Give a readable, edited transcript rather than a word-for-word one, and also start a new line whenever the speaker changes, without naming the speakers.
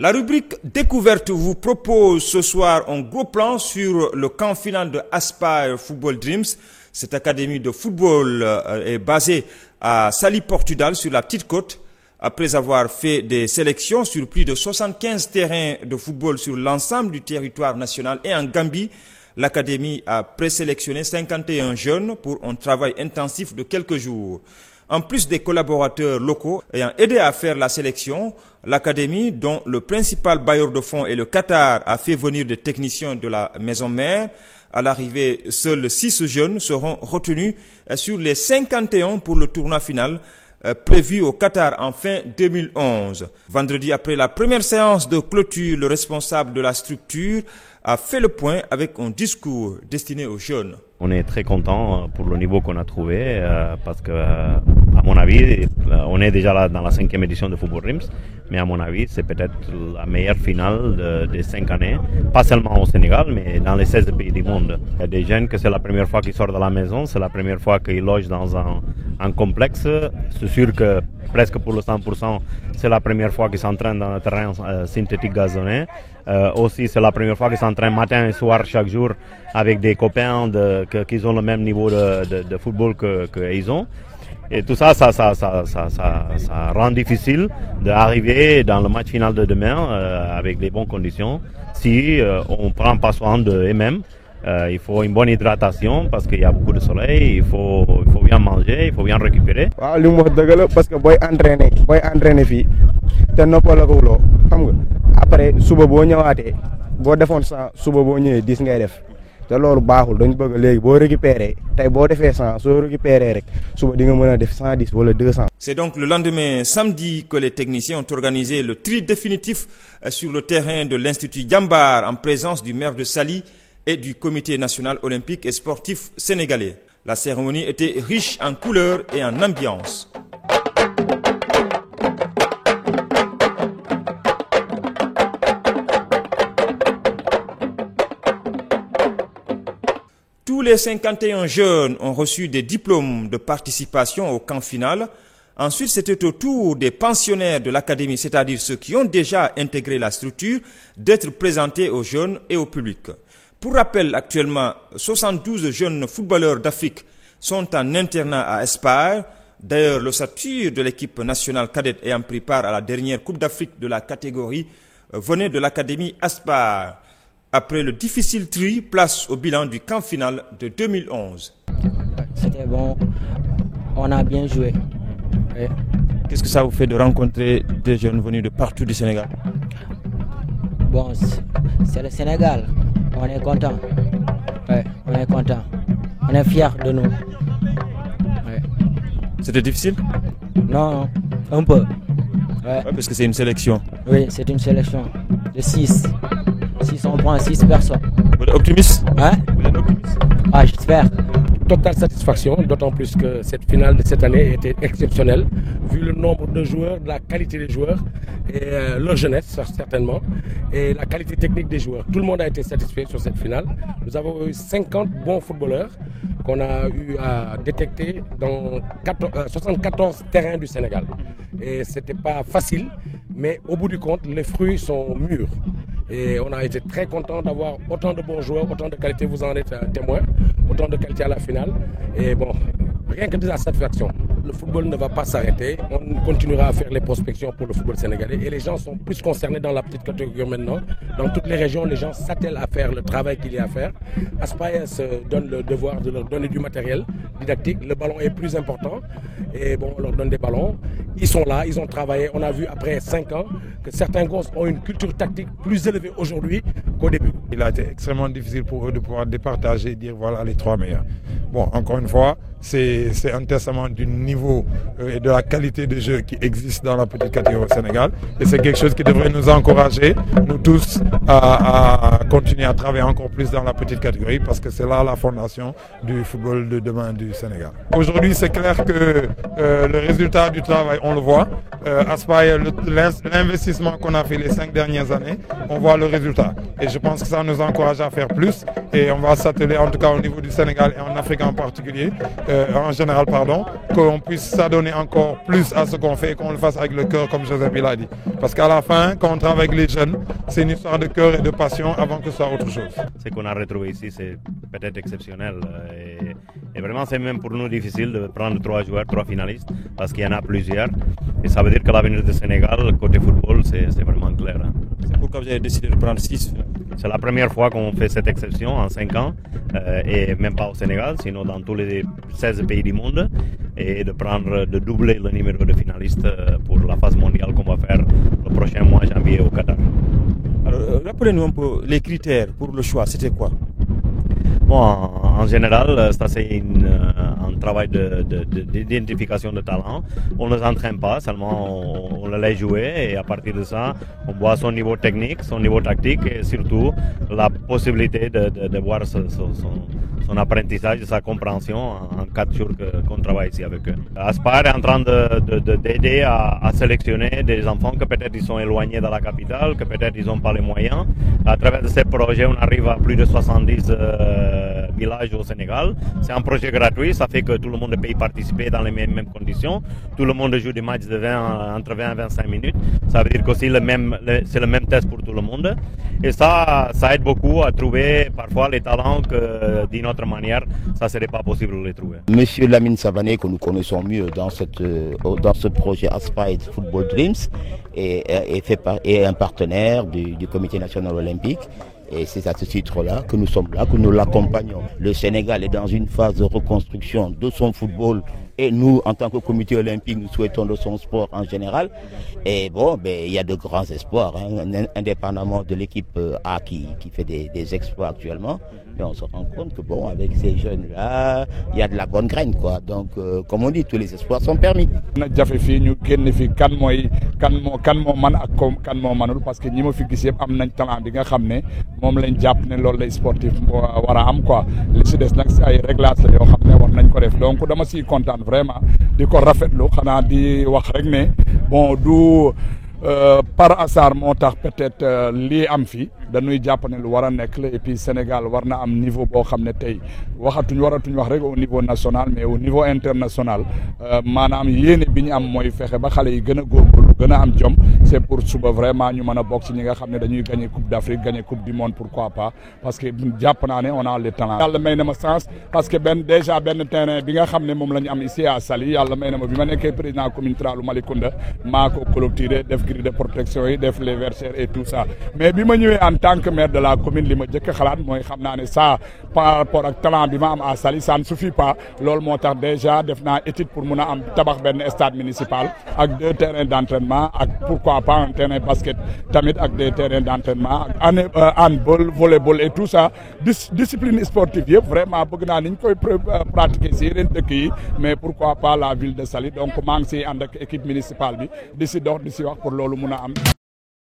La rubrique Découverte vous propose ce soir un gros plan sur le camp final de Aspire Football Dreams. Cette académie de football est basée à Saly Portudal sur la Petite Côte. Après avoir fait des sélections sur plus de 75 terrains de football sur l'ensemble du territoire national et en Gambie, l'académie a présélectionné 51 jeunes pour un travail intensif de quelques jours. En plus des collaborateurs locaux ayant aidé à faire la sélection, l'académie, dont le principal bailleur de fonds est le Qatar, a fait venir des techniciens de la maison mère. À l'arrivée, seuls 6 jeunes seront retenus sur les 51 pour le tournoi final prévu au Qatar en fin 2011. Vendredi, après la première séance de clôture, le responsable de la structure a fait le point avec un discours destiné aux jeunes.
On est très content pour le niveau qu'on a trouvé parce que, à mon avis, on est déjà là dans la 5e édition de Football Dreams, mais à mon avis, c'est peut-être la meilleure finale des 5 années, pas seulement au Sénégal, mais dans les 16 pays du monde. Il y a des jeunes que c'est la première fois qu'ils sortent de la maison, c'est la première fois qu'ils logent dans un complexe. C'est sûr que presque pour le 100%, c'est la première fois qu'ils s'entraînent dans un terrain synthétique gazonné. Aussi, c'est la première fois qu'ils s'entraînent matin et soir chaque jour avec des copains qui ont le même niveau de football qu'ils ont. Et tout ça, ça rend difficile d'arriver dans le match final de demain avec des bonnes conditions si on ne prend pas soin d'eux-mêmes. Il faut une bonne hydratation parce qu'il y a beaucoup de soleil, il faut bien manger, il faut bien récupérer.
waaw li mu wax dëgg la parce que booy entraîner fii te noppaloo xam nga après suba boo ñëwaatee boo defoon 100 suba boo ñëwee 10 ngay def te loolu baaxul dañ bëgg léegi boo récupéré tey boo defee 100 soo récupéré rek suba di nga mën a def 110 wala 200.
C'est donc le lendemain samedi que les techniciens ont organisé le tri définitif sur le terrain de l'Institut Diambar en présence du maire de Saly et du Comité national olympique et sportif sénégalais. La cérémonie était riche en couleurs et en ambiance. Tous les 51 jeunes ont reçu des diplômes de participation au camp final. Ensuite, c'était au tour des pensionnaires de l'académie, c'est-à-dire ceux qui ont déjà intégré la structure, d'être présentés aux jeunes et au public. Pour rappel, actuellement, 72 jeunes footballeurs d'Afrique sont en internat à Aspire. D'ailleurs, l'ossature de l'équipe nationale cadette ayant pris part à la dernière Coupe d'Afrique de la catégorie venait de l'académie Aspire. Après le difficile tri, place au bilan du camp final de 2011.
C'était bon, on a bien joué.
Et qu'est-ce que ça vous fait de rencontrer des jeunes venus de partout du Sénégal?
Bon, c'est le Sénégal. On est content. Ouais, on est content. On est fiers de nous. Ouais.
C'était difficile?
Non, un peu. Ouais.
Ouais, parce que c'est une sélection.
Oui, c'est une sélection de 6. 6, on prend 6 personnes.
Vous êtes optimiste?
Hein?
Vous êtes optimiste?
Ah, j'espère.
Totale satisfaction, d'autant plus que cette finale de cette année était exceptionnelle, vu le nombre de joueurs, la qualité des joueurs, et leur jeunesse certainement, et la qualité technique des joueurs. Tout le monde a été satisfait sur cette finale. Nous avons eu 50 bons footballeurs qu'on a eu à détecter dans 74 terrains du Sénégal. Et ce n'était pas facile, mais au bout du compte, les fruits sont mûrs. Et on a été très content d'avoir autant de bons joueurs, autant de qualité, vous en êtes témoin, autant de qualité à la finale. Et bon, rien que de la satisfaction. Le football ne va pas s'arrêter. On continuera à faire les prospections pour le football sénégalais. Et les gens sont plus concernés dans la petite catégorie maintenant. Dans toutes les régions, les gens s'attellent à faire le travail qu'il y a à faire. Aspire se donne le devoir de leur donner du matériel didactique. Le ballon est plus important. Et bon, on leur donne des ballons. Ils sont là, ils ont travaillé. On a vu après 5 ans que certains gosses ont une culture tactique plus élevée aujourd'hui qu'au début.
Il a été extrêmement difficile pour eux de pouvoir départager et dire voilà les 3 meilleurs. Bon, encore une fois, c'est un testament du niveau et de la qualité de jeu qui existe dans la petite catégorie au Sénégal. Et c'est quelque chose qui devrait nous encourager, nous tous, à continuer à travailler encore plus dans la petite catégorie parce que c'est là la fondation du football de demain du Sénégal. Aujourd'hui, c'est clair que le résultat du travail, on le voit. Aspire, l'investissement qu'on a fait les 5 dernières années, on voit le résultat. Et je pense que ça nous encourage à faire plus et on va s'atteler, en tout cas au niveau du Sénégal et en Afrique en particulier, en général, pardon, qu'on puisse s'adonner encore plus à ce qu'on fait et qu'on le fasse avec le cœur, comme Joseph l'a dit. Parce qu'à la fin, quand on travaille avec les jeunes, c'est une histoire de cœur et de passion avant que ce soit autre chose.
Ce qu'on a retrouvé ici, c'est peut-être exceptionnel. Et vraiment, c'est même pour nous difficile de prendre 3 joueurs, 3 finalistes, parce qu'il y en a plusieurs. Et ça veut dire que l'avenir du Sénégal, côté football, c'est vraiment clair. Hein.
C'est pourquoi vous avez décidé de prendre 6.
C'est la première fois qu'on fait cette exception en 5 ans, et même pas au Sénégal, sinon dans tous les 16 pays du monde, et de doubler le numéro de finalistes pour la phase mondiale qu'on va faire le prochain mois janvier au Qatar.
Alors, rappelez-nous un peu les critères pour le choix, c'était quoi?
Bon, en général, ça c'est un travail d'identification de talent. On ne les entraîne pas, seulement on les laisse jouer et à partir de ça, on voit son niveau technique, son niveau tactique et surtout la possibilité de voir son apprentissage, sa compréhension en 4 jours qu'on travaille ici avec eux. Aspire est en train d'aider à sélectionner des enfants que peut-être ils sont éloignés de la capitale, que peut-être ils n'ont pas les moyens. À travers ces projets, on arrive à plus de 70 villages au Sénégal. C'est un projet gratuit, ça fait que tout le monde peut y participer dans les mêmes conditions. Tout le monde joue des matchs de entre 20 et 25 minutes. Ça veut dire que c'est le même test pour tout le monde. Et ça aide beaucoup à trouver parfois les talents que d'une autre manière, ça ne serait pas possible de les trouver.
Monsieur Lamine Savané, que nous connaissons mieux dans ce projet Aspire Football Dreams, est un partenaire du Comité national olympique. Et c'est à ce titre-là que nous sommes là, que nous l'accompagnons. Le Sénégal est dans une phase de reconstruction de son football et nous, en tant que comité olympique, nous souhaitons de son sport en général. Et bon, il y a de grands espoirs, hein, indépendamment de l'équipe A qui fait des exploits actuellement. Mais on se rend compte que bon, avec ces jeunes-là, il y a de la bonne graine, quoi. Donc, comme on dit, tous les espoirs sont permis.
Parce que ñi ma fi gis yëpp am nañ talent bi nga xam ne moom lañ jàpp ne loolu lay sportif war a am quoi li si des nag si ay réglages la yoo xam ne war nañ ko def donc dama siy kontaan vraiment di ko rafetlu xanaa di wax rek ne bon du par hasard moo tax peut-être lii am fi dañuy jàpp ne lu war a nekk la et puis Sénégal war na am niveau boo xam ne tey waratuñ wax rek au niveau national mais au niveau international maanaam yéene bi ñu am mooy fexe ba xale yi gën a góorgóorlu gën a am jom c'est pour suba vraiment ñu mën a bokk ci ñi nga xam ne dañuy gagner coupe d'Afrique gagner coupe du monde pourquoi pas parce que jàpp naa ne on a le talent. yàlla may na ma chance parce que déjà benn terrain bi nga xam ne moom la ñu am ici à Saly yàlla may na ma bi ma nekkee président commune rurale Malicounda maa ko clôturé def grille de protection yi def les vergères et tout ça mais bi ma ñëwee en tant que maire de la commune li ma jëkk a xalaat mooy xam naa ne ça par rapport ak talent bi ma am à Saly ça ne suffit pas loolu moo tax déjà def naa étude pour mun a am tabax benn stade municipal ak 2 terrains d'entraînement ak pourquoi pas un terrain basket tamit ak des terrains d'entraînement ak handball volleyball et tout ça discipline sportive yëpp vraiment bëgg naa ni ñu koy pratiquer si yeneen dëkk yi mais pourquoi pas la ville de Saly donc maa ngi siy ànd ak équipe municipale bi di si dox di si wax pour loolu mun a am